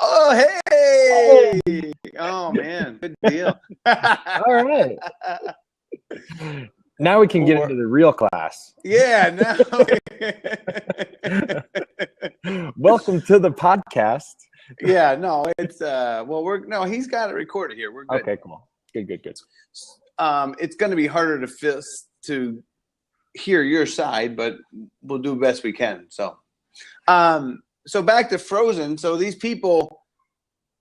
Oh, hey! Oh, man, good deal. All right. Now we can get into the real class. Yeah, now. Welcome to the podcast. Yeah, no, it's he's got it recorded here. We're good. Okay, cool. Good. It's going to be harder to hear your side, but we'll do the best we can. So back to Frozen. So these people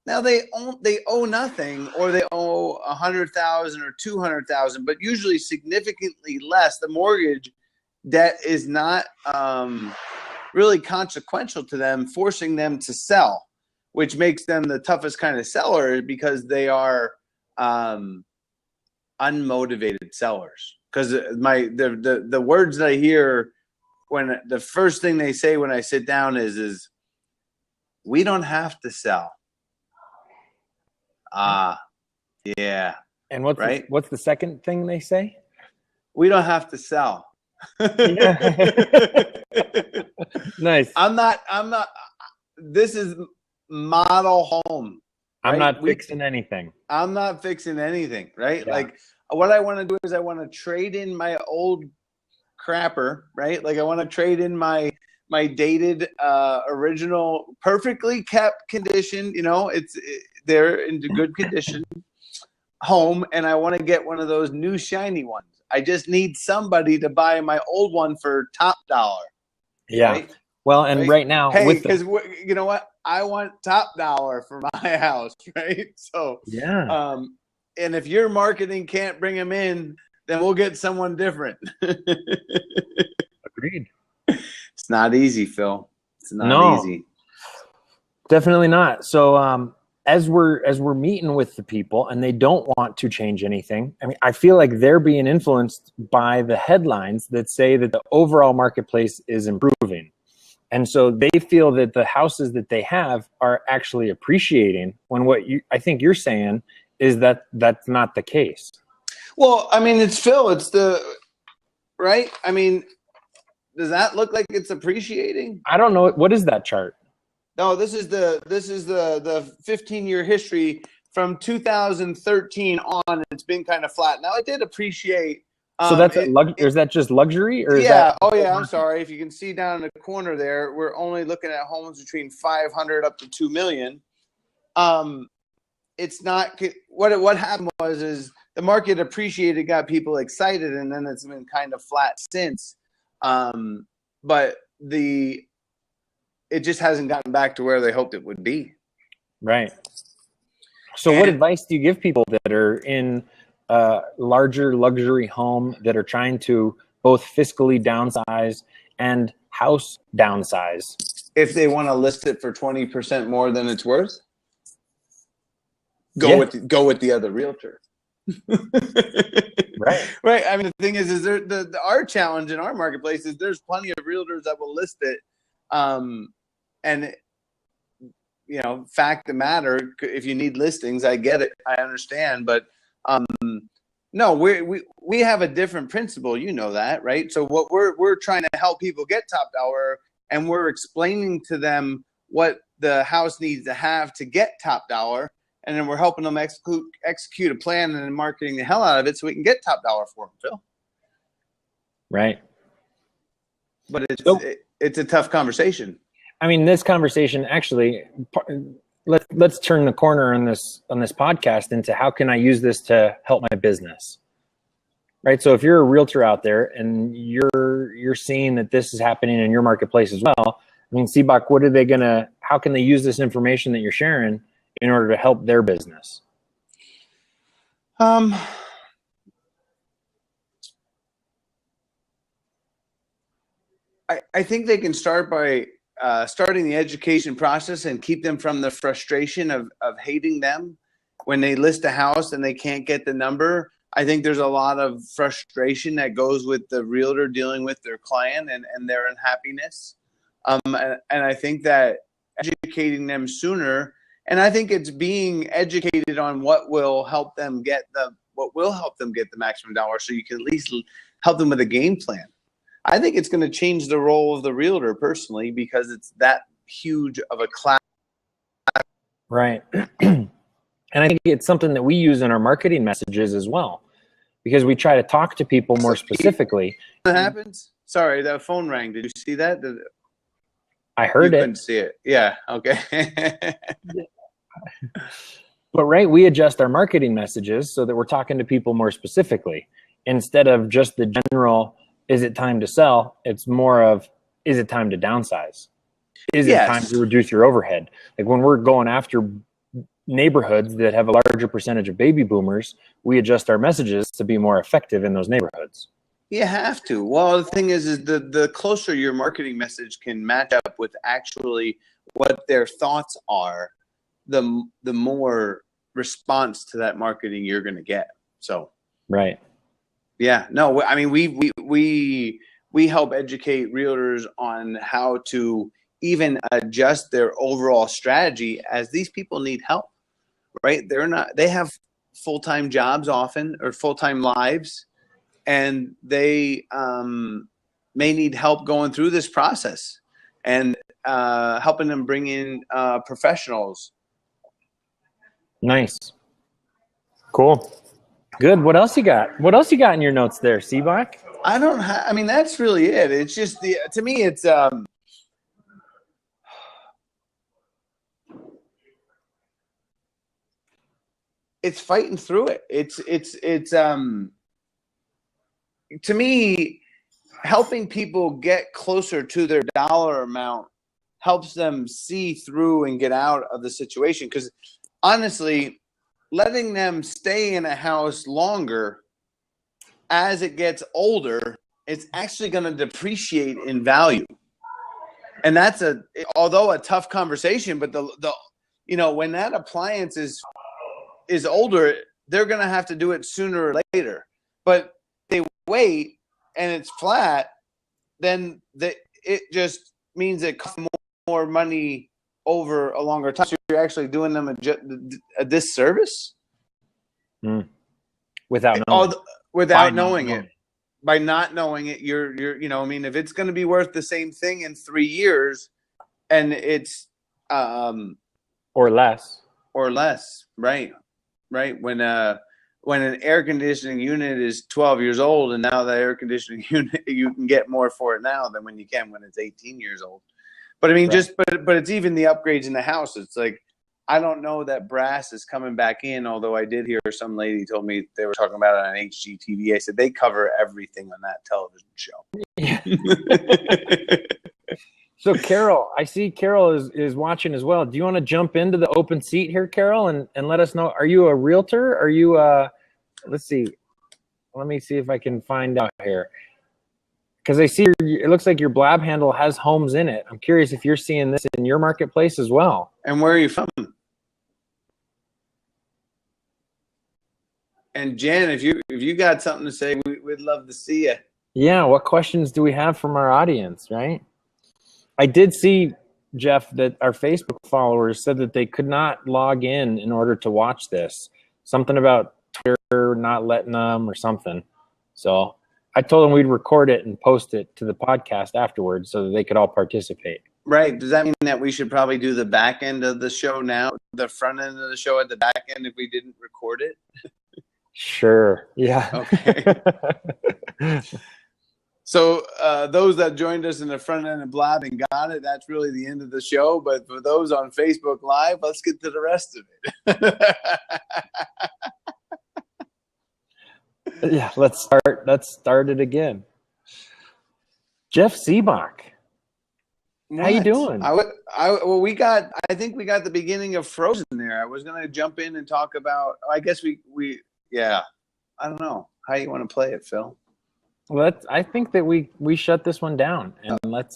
now they owe nothing, or they owe $100,000 or $200,000, but usually significantly less. The mortgage debt is not really consequential to them, forcing them to sell, which makes them the toughest kind of seller because they are unmotivated sellers. Because the words that I hear when the first thing they say when I sit down is we don't have to sell. Yeah. And what's the second thing they say? We don't have to sell. Nice. I'm not. This is model home. Right? I'm not fixing anything. I'm not fixing anything, right? Yeah. Like what I want to do is I want to trade in my old crapper, right? Like I want to trade in my dated original, perfectly kept condition. They're in good condition home, and I want to get one of those new shiny ones. I just need somebody to buy my old one for top dollar. Yeah. Right? Well, and right now, because you know what, I want top dollar for my house, right? So yeah. And if your marketing can't bring them in, then we'll get someone different. Agreed. It's not easy, Phil. It's not easy. Definitely not. So as we're meeting with the people and they don't want to change anything, I mean, I feel like they're being influenced by the headlines that say that the overall marketplace is improving. And so they feel that the houses that they have are actually appreciating, when I think you're saying is that that's not the case. Well, I mean, it's Phil. It's right. I mean, does that look like it's appreciating? I don't know. What is that chart? No, this is the 15-year history from 2013 on. It's been kind of flat. Now it did appreciate. So that's is that just luxury, or is that? Oh yeah, I'm sorry. If you can see down in the corner there, we're only looking at homes between 500 up to 2 million. It's not what happened is the market appreciated, got people excited, and then it's been kind of flat since. But it just hasn't gotten back to where they hoped it would be. Right. So what advice do you give people that are in a larger luxury home, that are trying to both fiscally downsize and house downsize? If they want to list it for 20% more than it's worth, go with the other realtor. Right. I mean, the thing is our challenge in our marketplace is there's plenty of realtors that will list it. And fact of the matter, if you need listings, I get it, I understand, but no, we have a different principle, that, right? So what we're trying to help people get top dollar, and we're explaining to them what the house needs to have to get top dollar, and then we're helping them execute a plan and then marketing the hell out of it so we can get top dollar for them, Phil. Right. But it's a tough conversation. I mean, this conversation actually, let's turn the corner on this podcast into how can I use this to help my business, right? So if you're a realtor out there and you're seeing that this is happening in your marketplace as well, I mean, Sibbach, how can they use this information that you're sharing in order to help their business? I think they can start by starting the education process and keep them from the frustration of hating them when they list a house and they can't get the number. I think there's a lot of frustration that goes with the realtor dealing with their client and their unhappiness. And I think that educating them sooner, and I think it's being educated on what will help them get the maximum dollar, so you can at least help them with a game plan. I think it's going to change the role of the realtor personally, because it's that huge of a class Right. And I think it's something that we use in our marketing messages as well, because we try to talk to people more specifically. What happens? Sorry, that phone rang. Did you see that? I heard it. Couldn't see it. Yeah. Okay. But right, we adjust our marketing messages so that we're talking to people more specifically instead of just the general, is it time to sell? It's more of, is it time to downsize? Is it time to reduce your overhead? Like when we're going after neighborhoods that have a larger percentage of baby boomers, we adjust our messages to be more effective in those neighborhoods. You have to. Well, the thing is the closer your marketing message can match up with actually what their thoughts are, the more response to that marketing you're going to get. So, right. Yeah. No, I mean, we help educate realtors on how to even adjust their overall strategy, as these people need help, right? They have full-time jobs often, or full-time lives, and they may need help going through this process and helping them bring in professionals. Nice. Cool. Good. What else you got? What else you got in your notes there, Sibbach? I mean, that's really it. It's just to me, it's fighting through it. It's to me, helping people get closer to their dollar amount helps them see through and get out of the situation. Because honestly, letting them stay in a house longer, as it gets older, it's actually going to depreciate in value. And that's although a tough conversation, but when that appliance is older, they're going to have to do it sooner or later. But they wait and it's flat, then it just means it costs more money over a longer time. So you're actually doing them a disservice without knowing it. By not knowing it, you're if it's going to be worth the same thing in 3 years, and it's or less, right? When an air conditioning unit is 12 years old, and now the air conditioning unit, you can get more for it now than when you can when it's 18 years old. But I mean, right. But it's even the upgrades in the house. It's like, I don't know that brass is coming back in, although I did hear some lady told me they were talking about it on HGTV. I said they cover everything on that television show. Yeah. So Carol, I see Carol is watching as well. Do you want to jump into the open seat here, Carol, and let us know? Are you a realtor? Are you let's see. Let me see if I can find out here. Because I see it looks like your blab handle has homes in it. I'm curious if you're seeing this in your marketplace as well. And where are you from? And Jen, if you got something to say, we'd love to see you. Yeah, what questions do we have from our audience, right? I did see, Jeff, that our Facebook followers said that they could not log in order to watch this. Something about Twitter not letting them or something. So I told them we'd record it and post it to the podcast afterwards so that they could all participate. Right. Does that mean that we should probably do the back end of the show now, the front end of the show at the back end if we didn't record it? Sure. Yeah. Okay. So those that joined us in the front end of Blab and got it, that's really the end of the show. But for those on Facebook Live, let's get to the rest of it. Yeah, let's start it again. Jeff Sibbach. How you doing? I think we got the beginning of Frozen there. I was going to jump in and talk about, I guess yeah. I don't know. How you want to play it, Phil? I think that we shut this one down and let's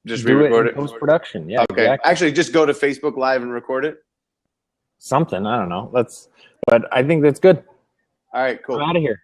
just re-record it post production. Yeah. Okay. Exactly. Actually, just go to Facebook Live and record it. Something, I don't know. But I think that's good. All right, cool. I'm out of here.